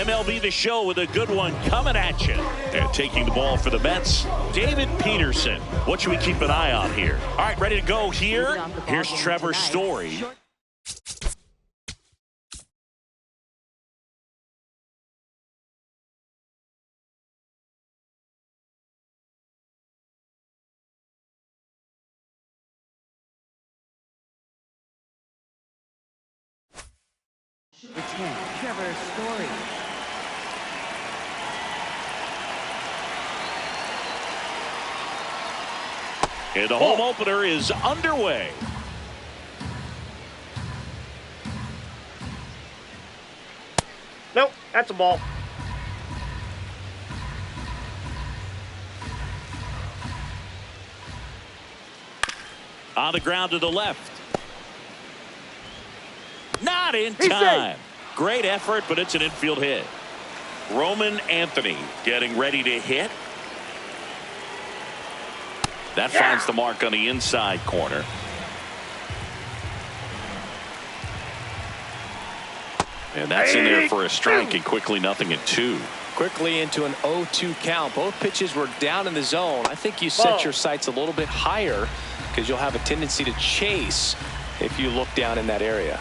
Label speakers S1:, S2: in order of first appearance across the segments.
S1: MLB The Show with a good one coming at you. And taking the ball for the Mets, David Peterson. What should we keep an eye on here? All right, ready to go here. Here's Trevor Story.
S2: Trevor Story.
S1: And the home opener is underway.
S3: Nope, that's a ball.
S1: On the ground to the left. Not in time. Great effort, but it's an infield hit. Roman Anthony getting ready to hit. That finds the mark on the inside corner. And that's in there for a strike, and quickly 0-2.
S4: Quickly into an 0-2 count. Both pitches were down in the zone. I think you set your sights a little bit higher because you'll have a tendency to chase if you look down in that area.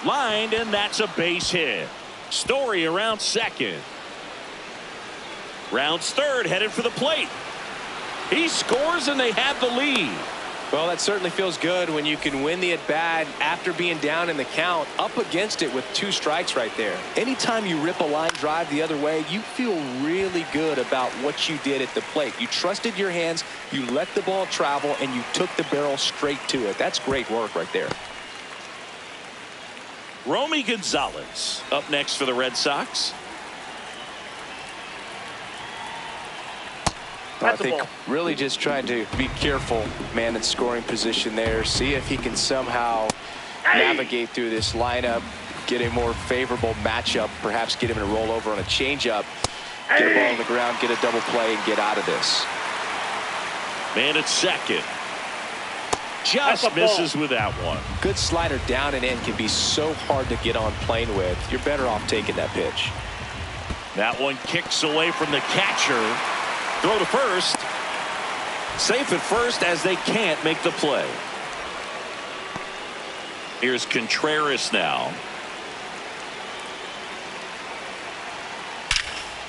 S1: Lined, and that's a base hit. Story around second. Rounds third, headed for the plate. He scores, and they have the lead.
S4: Well, that certainly feels good when you can win the at-bat after being down in the count, up against it with 2 strikes right there. Anytime you rip a line drive the other way, you feel really good about what you did at the plate. You trusted your hands, you let the ball travel, and you took the barrel straight to it. That's great work right there.
S1: Romy Gonzalez up next for the Red Sox.
S4: I think really just trying to be careful, man, in scoring position there. See if he can somehow navigate through this lineup, get a more favorable matchup, perhaps get him in a rollover on a changeup, get a ball on the ground, get a double play, and get out of this.
S1: Man at second. Just misses with that one.
S4: Good slider down and in can be so hard to get on plane with. You're better off taking that pitch.
S1: That one kicks away from the catcher. Throw to first. Safe at first as they can't make the play. Here's Contreras now.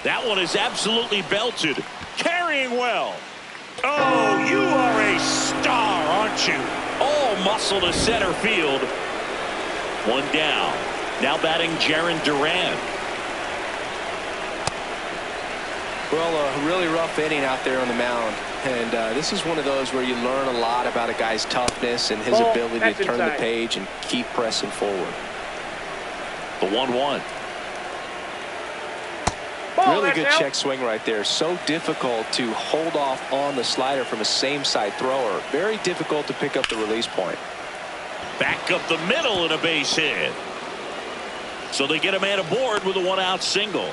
S1: That one is absolutely belted. Carrying well. Oh, you are a star, aren't you? All muscle to center field. One down. Now batting Jarren Duran.
S4: Well, a really rough inning out there on the mound. And this is one of those where you learn a lot about a guy's toughness and his ability to turn the page and keep pressing forward.
S1: The 1-1.
S4: Really good check swing right there. So difficult to hold off on the slider from a same side thrower. Very difficult to pick up the release point.
S1: Back up the middle and a base hit. So they get a man aboard with a 1-out single.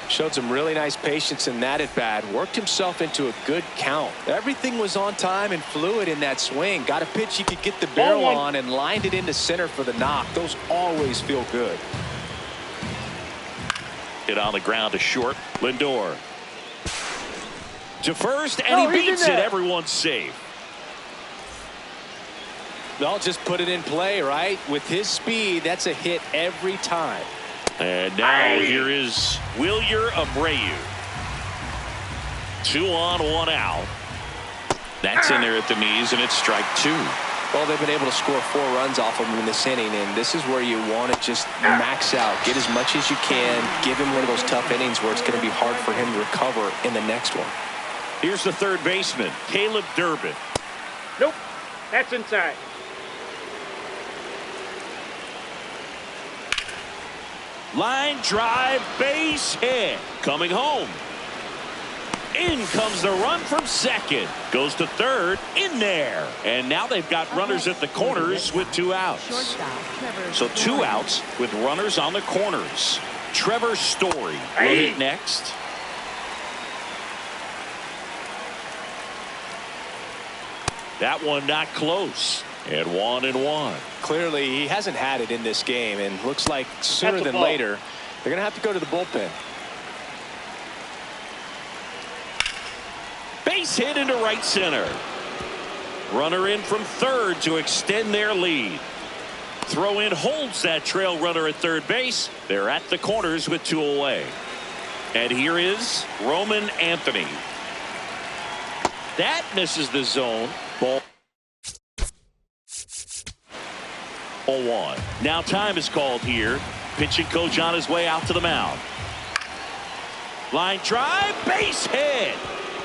S4: Showed some really nice patience in that at bat. Worked himself into a good count. Everything was on time and fluid in that swing. Got a pitch he could get the barrel on and lined it into center for the knock. Those always feel good.
S1: Hit on the ground to short. Lindor to first, and he beats it. Everyone's safe.
S4: They'll just put it in play, right? With his speed, that's a hit every time.
S1: And now here is Wilyer Abreu. 2 on, 1 out. That's in there at the knees, and it's strike 2.
S4: Well, they've been able to score 4 runs off of him in this inning, and this is where you want to just max out, get as much as you can, give him one of those tough innings where it's going to be hard for him to recover in the next one.
S1: Here's the third baseman, Caleb Durbin.
S3: Nope, that's inside.
S1: Line drive, base hit. Coming home. In comes the run from second. Goes to third. In there. And now they've got runners at the corners with 2 outs. So 2 outs with runners on the corners. Trevor Story will hit next. That one not close. And 1-1.
S4: Clearly, he hasn't had it in this game, and looks like sooner than later They're going to have to go to the bullpen.
S1: Base hit into right center. Runner in from third to extend their lead. Throw in holds that trail runner at third base. They're at the corners with 2 away. And here is Roman Anthony. That misses the zone. Ball 1. Now time is called here. Pitching coach on his way out to the mound. Line drive, base hit.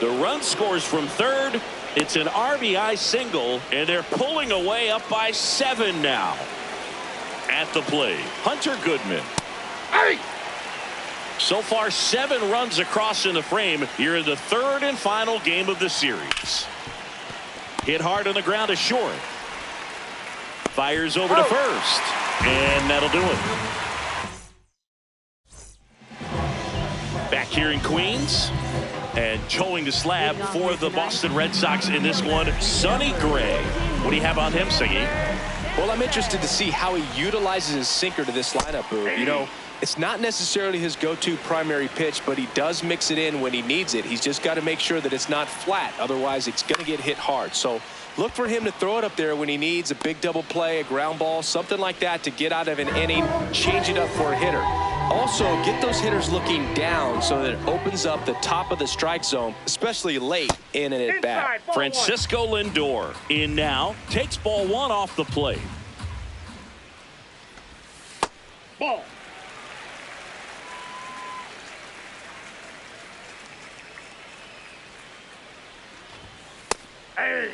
S1: The run scores from third. It's an RBI single, and they're pulling away up by 7 now. At the plate, Hunter Goodman.
S3: Hey!
S1: So far, 7 runs across in the frame here in the third and final game of the series. Hit hard on the ground to short. Fires over to first, and that'll do it. Back here in Queens, and towing the slab for the Boston Red Sox in this one, Sonny Gray. What do you have on him, Siggy?
S4: Well, I'm interested to see how he utilizes his sinker to this lineup, Boo. You know, it's not necessarily his go-to primary pitch, but he does mix it in when he needs it. He's just got to make sure that it's not flat. Otherwise, it's going to get hit hard. So look for him to throw it up there when he needs a big double play, a ground ball, something like that to get out of an inning, change it up for a hitter. Also, get those hitters looking down so that it opens up the top of the strike zone, especially late in an at-bat.
S1: Francisco Lindor in now, takes ball 1 off the plate.
S3: Ball. Hey.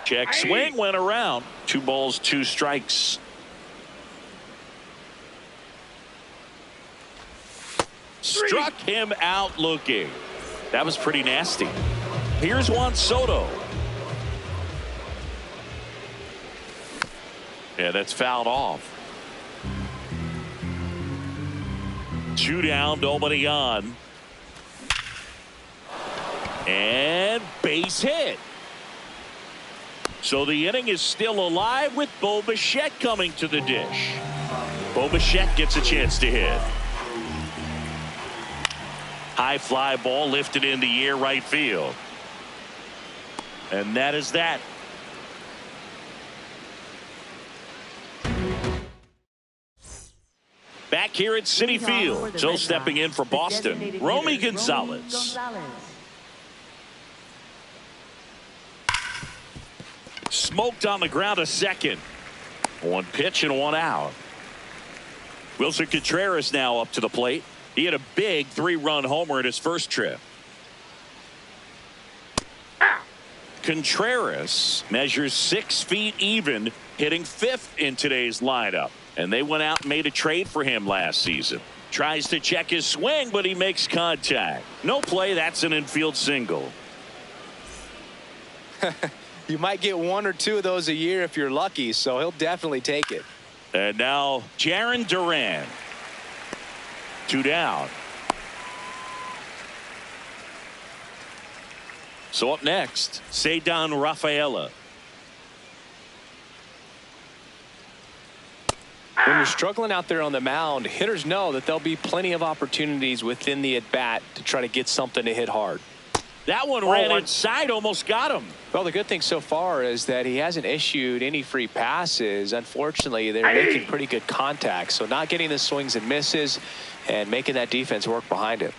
S1: Check swing went around. 2 balls, 2 strikes. Struck him out looking. That was pretty nasty. Here's Juan Soto. Yeah, that's fouled off. 2 down, nobody on. And base hit. So the inning is still alive with Bo Bichette coming to the dish. Bo Bichette gets a chance to hit. High fly ball lifted in the air right field. And that is that. Back here at Citi Field, so stepping in for Boston, Romy Gonzalez. Smoked on the ground a second. 1 pitch and 1 out. Wilson Contreras now up to the plate. He had a big 3-run homer in his first trip. Contreras measures 6 feet even, hitting 5th in today's lineup. And they went out and made a trade for him last season. Tries to check his swing, but he makes contact. No play, that's an infield single.
S4: You might get 1 or 2 of those a year if you're lucky, so he'll definitely take it.
S1: And now Jarren Duran. 2 down. So up next, Ceddanne Rafaela.
S4: When you're struggling out there on the mound, hitters know that there'll be plenty of opportunities within the at-bat to try to get something to hit hard.
S1: That one ran inside, almost got him.
S4: Well, the good thing so far is that he hasn't issued any free passes. Unfortunately, they're making pretty good contact. So not getting the swings and misses and making that defense work behind him.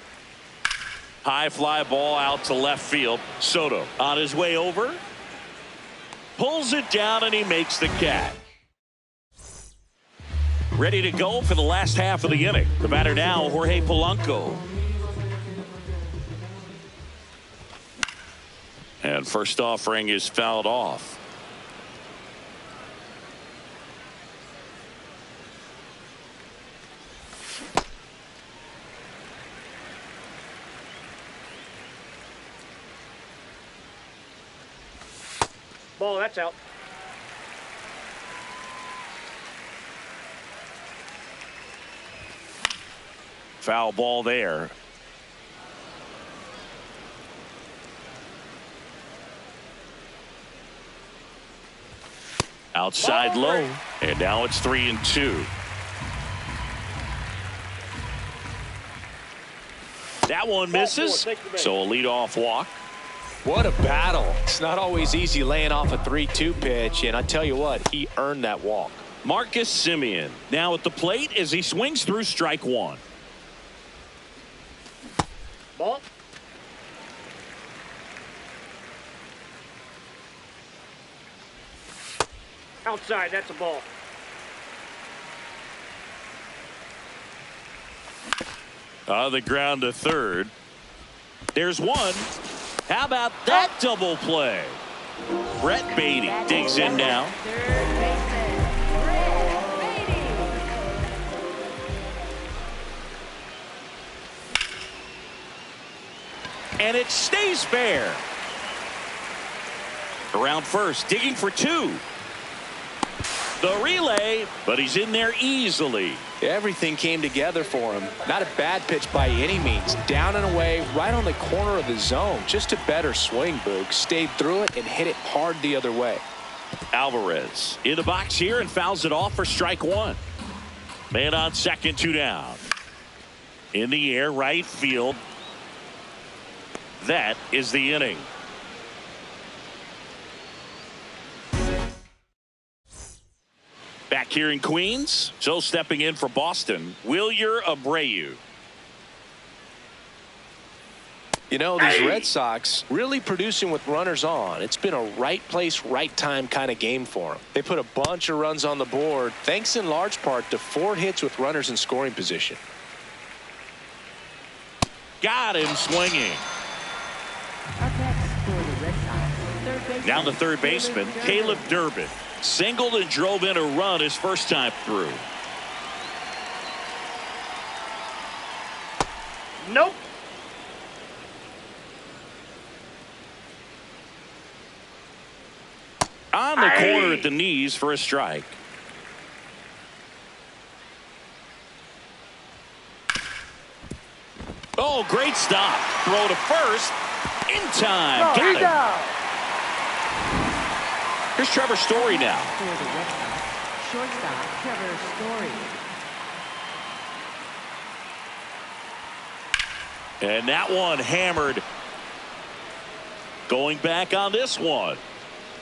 S1: High fly ball out to left field. Soto on his way over. Pulls it down and he makes the catch. Ready to go for the last half of the inning. The batter now, Jorge Polanco. And first offering is fouled off.
S3: Ball, that's out.
S1: Foul ball there. Outside
S3: Ball
S1: low.
S3: three.
S1: And now it's 3-2. That one misses.
S3: Take the base.
S1: So a leadoff walk.
S4: What a battle. It's not always easy laying off a 3-2 pitch, and I tell you what, he earned that walk.
S1: Marcus Semien now at the plate as he swings through strike one.
S3: Ball. Outside, that's a ball.
S1: On the ground to third. There's one. How about that double play? Brett Beatty digs in now.
S2: Third baseman, Brett Beatty.
S1: And it stays fair. Around first, digging for two. The relay, but he's in there easily.
S4: Everything came together for him. Not a bad pitch by any means. Down and away, right on the corner of the zone. Just a better swing, Boog. Stayed through it and hit it hard the other way.
S1: Alvarez in the box here and fouls it off for strike one. Man on second, 2 down. In the air, right field. That is the inning. Back here in Queens, so stepping in for Boston, Wilyer Abreu.
S4: You know, these Red Sox really producing with runners on. It's been a right place, right time kind of game for them. They put a bunch of runs on the board, thanks in large part to 4 hits with runners in scoring position.
S1: Got him swinging.
S2: Up next for the Red Sox, third baseman,
S1: Down the third baseman, Caleb Durbin. Singled and drove in a run his first time through.
S3: Nope.
S1: On the corner at the knees for a strike. Oh, great stop. Throw to first. In time.
S3: Oh,
S1: Got
S3: he's
S1: him.
S3: out.
S1: Here's Trevor Story now.
S2: for the Red Sox, shortstop Trevor Story.
S1: And that one hammered. Going back on this one.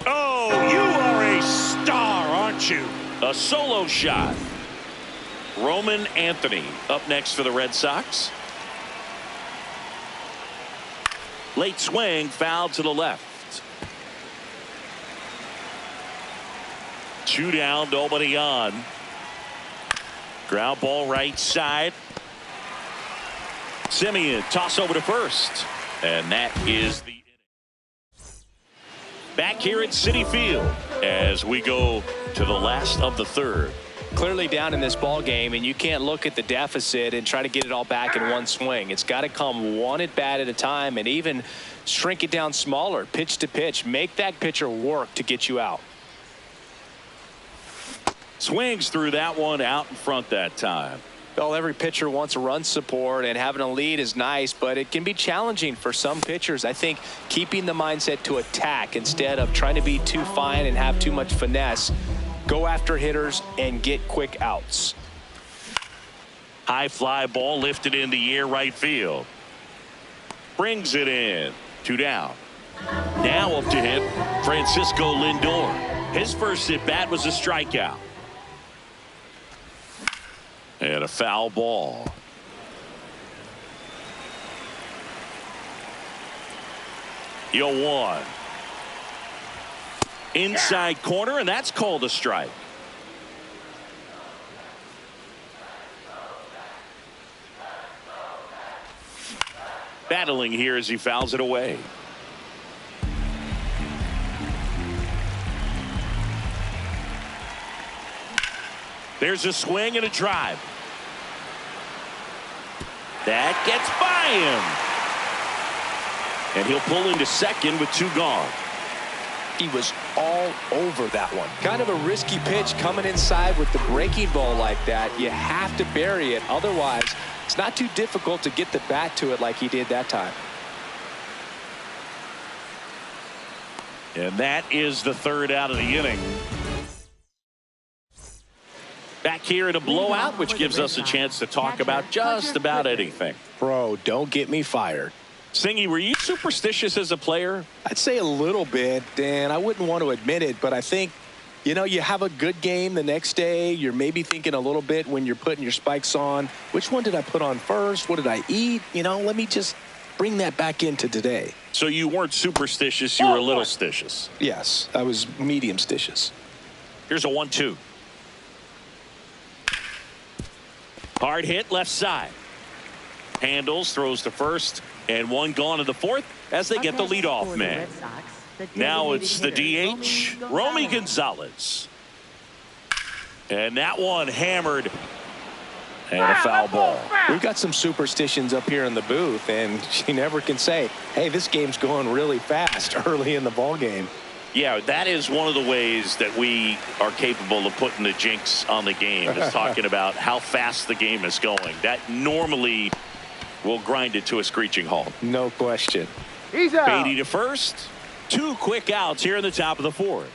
S1: Oh, you are a star, aren't you? A solo shot. Roman Anthony up next for the Red Sox. Late swing, foul to the left. 2 down, nobody on. Ground ball right side. Semien toss over to first. And that is the inning. Back here at Citi Field as we go to the last of the third.
S4: Clearly down in this ball game, and you can't look at the deficit and try to get it all back in one swing. It's got to come one at bat at a time, and even shrink it down smaller, pitch to pitch. Make that pitcher work to get you out.
S1: Swings through that one out in front that time.
S4: Well, every pitcher wants a run support, and having a lead is nice, but it can be challenging for some pitchers. I think keeping the mindset to attack instead of trying to be too fine and have too much finesse. Go after hitters and get quick outs.
S1: High fly ball lifted in the air right field. Brings it in. 2 down. Now up to hit Francisco Lindor. His first at bat was a strikeout. And a foul ball. Yo, 1. Inside corner, and that's called a strike. Battling here as he fouls it away. There's a swing and a drive. That gets by him. And he'll pull into second with 2 gone.
S4: He was all over that one. Kind of a risky pitch coming inside with the breaking ball like that. You have to bury it. Otherwise, it's not too difficult to get the bat to it like he did that time.
S1: And that is the third out of the inning. Back here in a blowout, which gives us a chance to talk about just about anything.
S4: Bro, don't get me fired.
S1: Singy, were you superstitious as a player?
S4: I'd say a little bit, and I wouldn't want to admit it, but I think, you know, you have a good game the next day. You're maybe thinking a little bit when you're putting your spikes on. Which one did I put on first? What did I eat? You know, let me just bring that back into today.
S1: So you weren't superstitious, you were a little stitious.
S4: Yes, I was medium stitious.
S1: Here's a 1-2. Hard hit left side. Handles, throws to first, and one gone to the fourth as they get the leadoff man. Now it's the DH, Romy Gonzalez. And that one hammered. And a foul ball.
S4: We've got some superstitions up here in the booth, and you never can say, hey, this game's going really fast early in the ball game.
S1: Yeah, that is one of the ways that we are capable of putting the jinx on the game, is talking about how fast the game is going. That normally will grind it to a screeching halt.
S4: No question.
S3: He's out.
S1: Beatty to first. 2 quick outs here in the top of the fourth.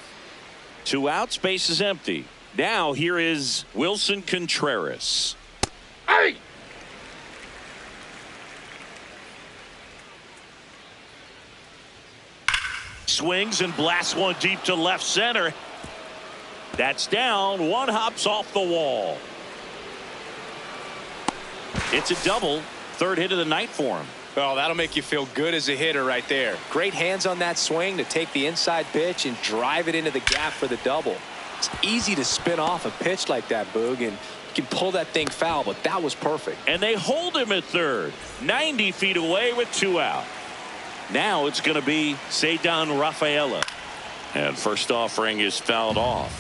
S1: 2 outs, base is empty. Now here is Wilson Contreras.
S3: Hey!
S1: Swings and blasts one deep to left center. That's down. One hops off the wall. It's a double. 3rd hit of the night for him.
S4: Oh, that'll make you feel good as a hitter right there. Great hands on that swing to take the inside pitch and drive it into the gap for the double. It's easy to spin off a pitch like that, Boog, and you can pull that thing foul, but that was perfect.
S1: And they hold him at third. 90 feet away with 2 out. Now it's going to be Ceddanne Rafaela. And first offering is fouled off.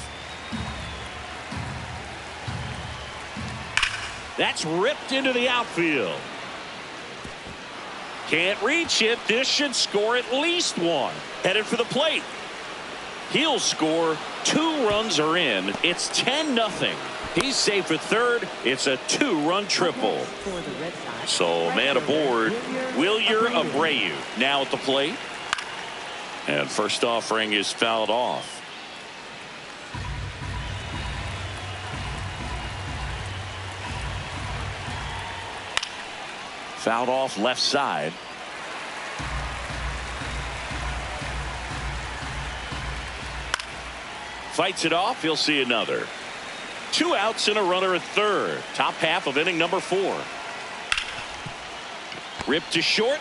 S1: That's ripped into the outfield. Can't reach it. This should score at least 1. Headed for the plate. He'll score. 2 runs are in. It's 10-0. He's safe at third. It's a 2-run triple. So man aboard, Wilyer Abreu now at the plate. And first offering is fouled off. Fouled off left side. Fights it off. He'll see another. 2 outs and a runner at third. Top half of inning number 4. Ripped to short.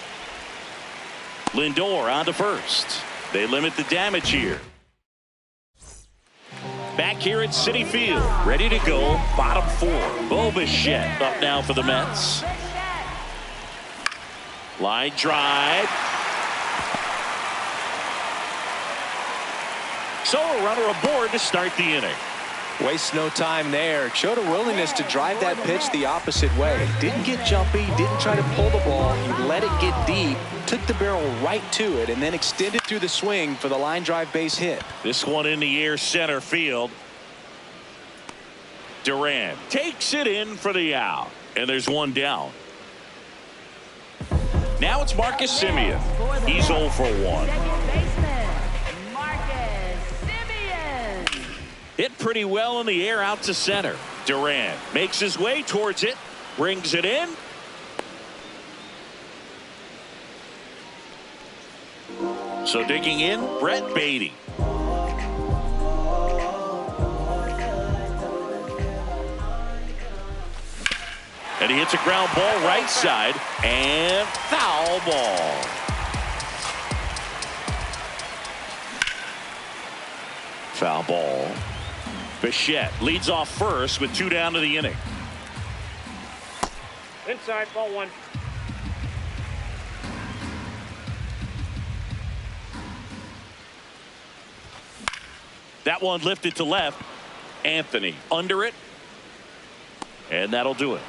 S1: Lindor on to first. They limit the damage here. Back here at Citi Field, ready to go. Bottom 4. Bo Bichette up now for the Mets. Line drive. So a runner aboard to start the inning.
S4: Waste no time there. Showed a willingness to drive that pitch the opposite way. Didn't get jumpy, didn't try to pull the ball. He let it get deep, took the barrel right to it, and then extended through the swing for the line drive base hit.
S1: This one in the air center field. Duran takes it in for the out. And there's one down. Now it's Marcus Semien. He's 0 for 1. Hit pretty well in the air out to center. Duran makes his way towards it. Brings it in. So digging in, Brett Beatty. And he hits a ground ball right side. And foul ball. Foul ball. Bichette leads off first with 2 down to the inning.
S3: Inside, ball 1.
S1: That one lifted to left. Anthony under it. And that'll do it.